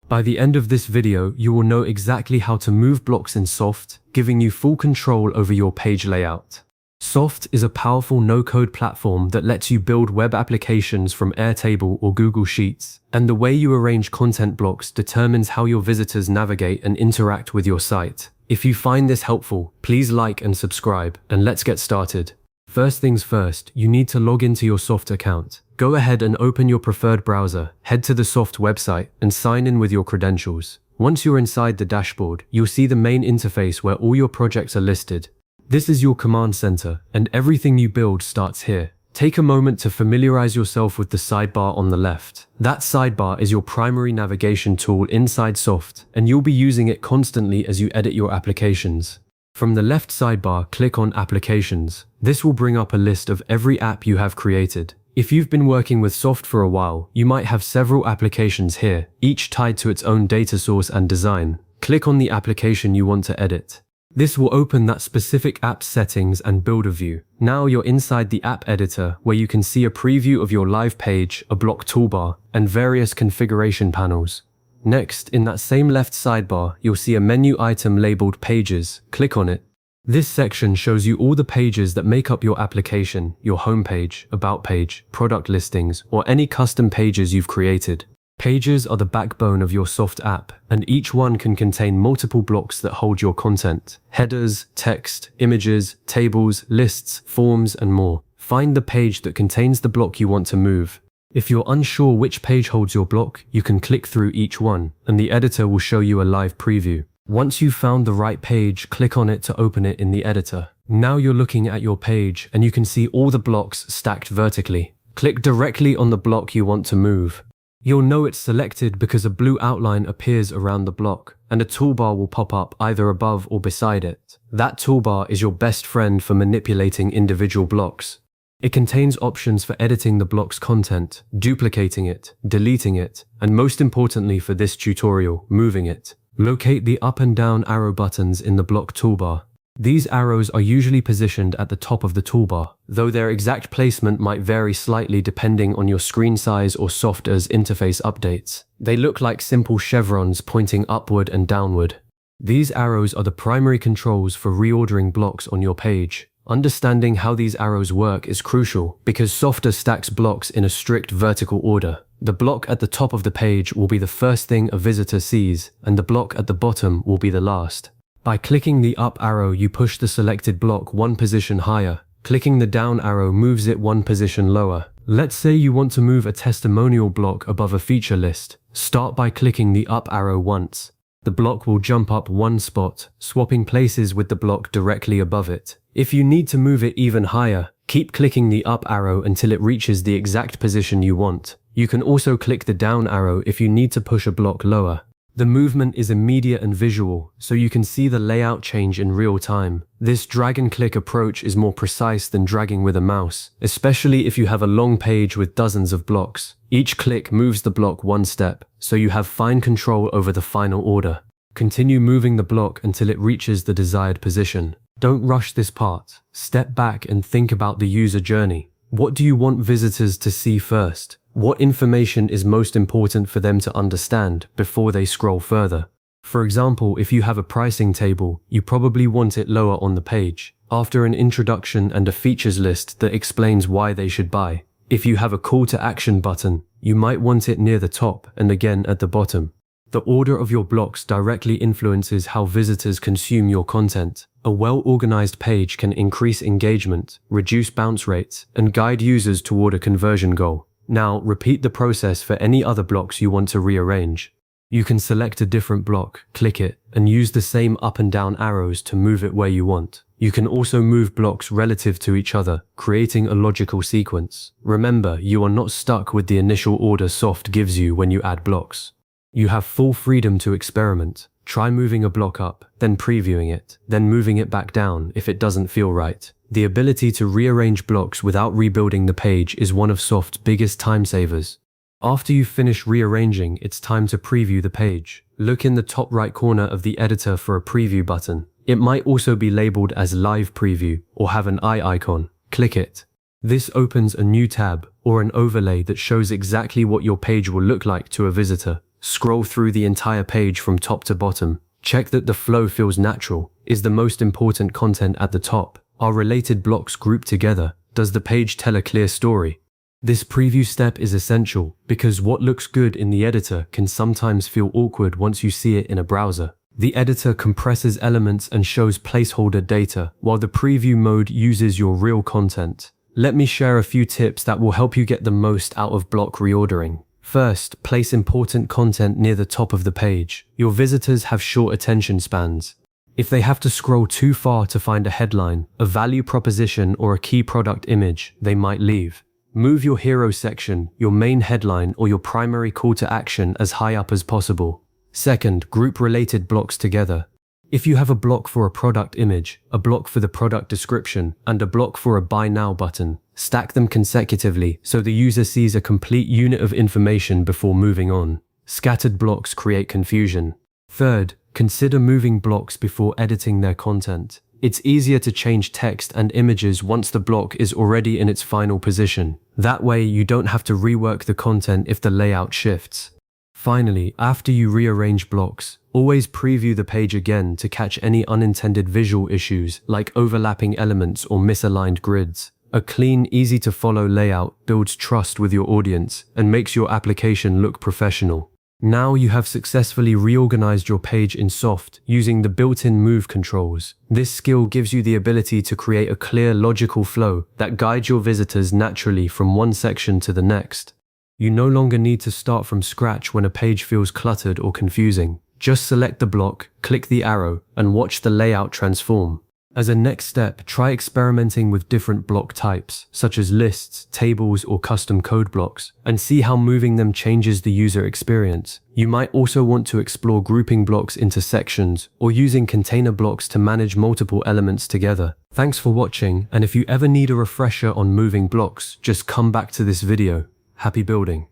By the end of this video, you will know exactly how to move blocks in Softr, giving you full control over your page layout. Softr is a powerful no-code platform that lets you build web applications from Airtable or Google Sheets, and the way you arrange content blocks determines how your visitors navigate and interact with your site. If you find this helpful, please like and subscribe, and let's get started. First things first, you need to log into your Softr account. Go ahead and open your preferred browser, head to the Softr website, and sign in with your credentials. Once you're inside the dashboard, you'll see the main interface where all your projects are listed. This is your command center, and everything you build starts here. Take a moment to familiarize yourself with the sidebar on the left. That sidebar is your primary navigation tool inside Softr, and you'll be using it constantly as you edit your applications. From the left sidebar, click on Applications. This will bring up a list of every app you have created. If you've been working with Softr for a while, you might have several applications here, each tied to its own data source and design. Click on the application you want to edit. This will open that specific app's settings and builder view. Now you're inside the app editor, where you can see a preview of your live page, a block toolbar, and various configuration panels. Next, in that same left sidebar, you'll see a menu item labeled Pages. Click on it. This section shows you all the pages that make up your application, your homepage, about page, product listings, or any custom pages you've created. Pages are the backbone of your Softr app, and each one can contain multiple blocks that hold your content: headers, text, images, tables, lists, forms, and more. Find the page that contains the block you want to move. If you're unsure which page holds your block, you can click through each one, and the editor will show you a live preview. Once you've found the right page, click on it to open it in the editor. Now you're looking at your page, and you can see all the blocks stacked vertically. Click directly on the block you want to move. You'll know it's selected because a blue outline appears around the block, and a toolbar will pop up either above or beside it. That toolbar is your best friend for manipulating individual blocks. It contains options for editing the block's content, duplicating it, deleting it, and most importantly for this tutorial, moving it. Locate the up and down arrow buttons in the block toolbar. These arrows are usually positioned at the top of the toolbar, though their exact placement might vary slightly depending on your screen size or Softr's interface updates. They look like simple chevrons pointing upward and downward. These arrows are the primary controls for reordering blocks on your page. Understanding how these arrows work is crucial because Softr stacks blocks in a strict vertical order. The block at the top of the page will be the first thing a visitor sees, and the block at the bottom will be the last. By clicking the up arrow, you push the selected block one position higher. Clicking the down arrow moves it one position lower. Let's say you want to move a testimonial block above a feature list. Start by clicking the up arrow once. The block will jump up one spot, swapping places with the block directly above it. If you need to move it even higher, keep clicking the up arrow until it reaches the exact position you want. You can also click the down arrow if you need to push a block lower. The movement is immediate and visual, so you can see the layout change in real time. This drag and click approach is more precise than dragging with a mouse, especially if you have a long page with dozens of blocks. Each click moves the block one step, so you have fine control over the final order. Continue moving the block until it reaches the desired position. Don't rush this part. Step back and think about the user journey. What do you want visitors to see first? What information is most important for them to understand before they scroll further? For example, if you have a pricing table, you probably want it lower on the page, after an introduction and a features list that explains why they should buy. If you have a call to action button, you might want it near the top and again at the bottom. The order of your blocks directly influences how visitors consume your content. A well-organized page can increase engagement, reduce bounce rates, and guide users toward a conversion goal. Now, repeat the process for any other blocks you want to rearrange. You can select a different block, click it, and use the same up and down arrows to move it where you want. You can also move blocks relative to each other, creating a logical sequence. Remember, you are not stuck with the initial order Softr gives you when you add blocks. You have full freedom to experiment. Try moving a block up, then previewing it, then moving it back down if it doesn't feel right. The ability to rearrange blocks without rebuilding the page is one of Softr's biggest time savers. After you finish rearranging, it's time to preview the page. Look in the top right corner of the editor for a preview button. It might also be labeled as Live Preview or have an eye icon. Click it. This opens a new tab or an overlay that shows exactly what your page will look like to a visitor. Scroll through the entire page from top to bottom. Check that the flow feels natural. Is the most important content at the top? Are related blocks grouped together? Does the page tell a clear story? This preview step is essential because what looks good in the editor can sometimes feel awkward once you see it in a browser. The editor compresses elements and shows placeholder data, while the preview mode uses your real content. Let me share a few tips that will help you get the most out of block reordering. First, place important content near the top of the page. Your visitors have short attention spans. If they have to scroll too far to find a headline, a value proposition, or a key product image, they might leave. Move your hero section, your main headline, or your primary call to action as high up as possible. Second, group related blocks together. If you have a block for a product image, a block for the product description, and a block for a buy now button, stack them consecutively so the user sees a complete unit of information before moving on. Scattered blocks create confusion. Third, consider moving blocks before editing their content. It's easier to change text and images once the block is already in its final position. That way, you don't have to rework the content if the layout shifts. Finally, after you rearrange blocks, always preview the page again to catch any unintended visual issues like overlapping elements or misaligned grids. A clean, easy-to-follow layout builds trust with your audience and makes your application look professional. Now you have successfully reorganized your page in Softr using the built-in move controls. This skill gives you the ability to create a clear, logical flow that guides your visitors naturally from one section to the next. You no longer need to start from scratch when a page feels cluttered or confusing. Just select the block, click the arrow, and watch the layout transform. As a next step, try experimenting with different block types, such as lists, tables, or custom code blocks, and see how moving them changes the user experience. You might also want to explore grouping blocks into sections, or using container blocks to manage multiple elements together. Thanks for watching, and if you ever need a refresher on moving blocks, just come back to this video. Happy building!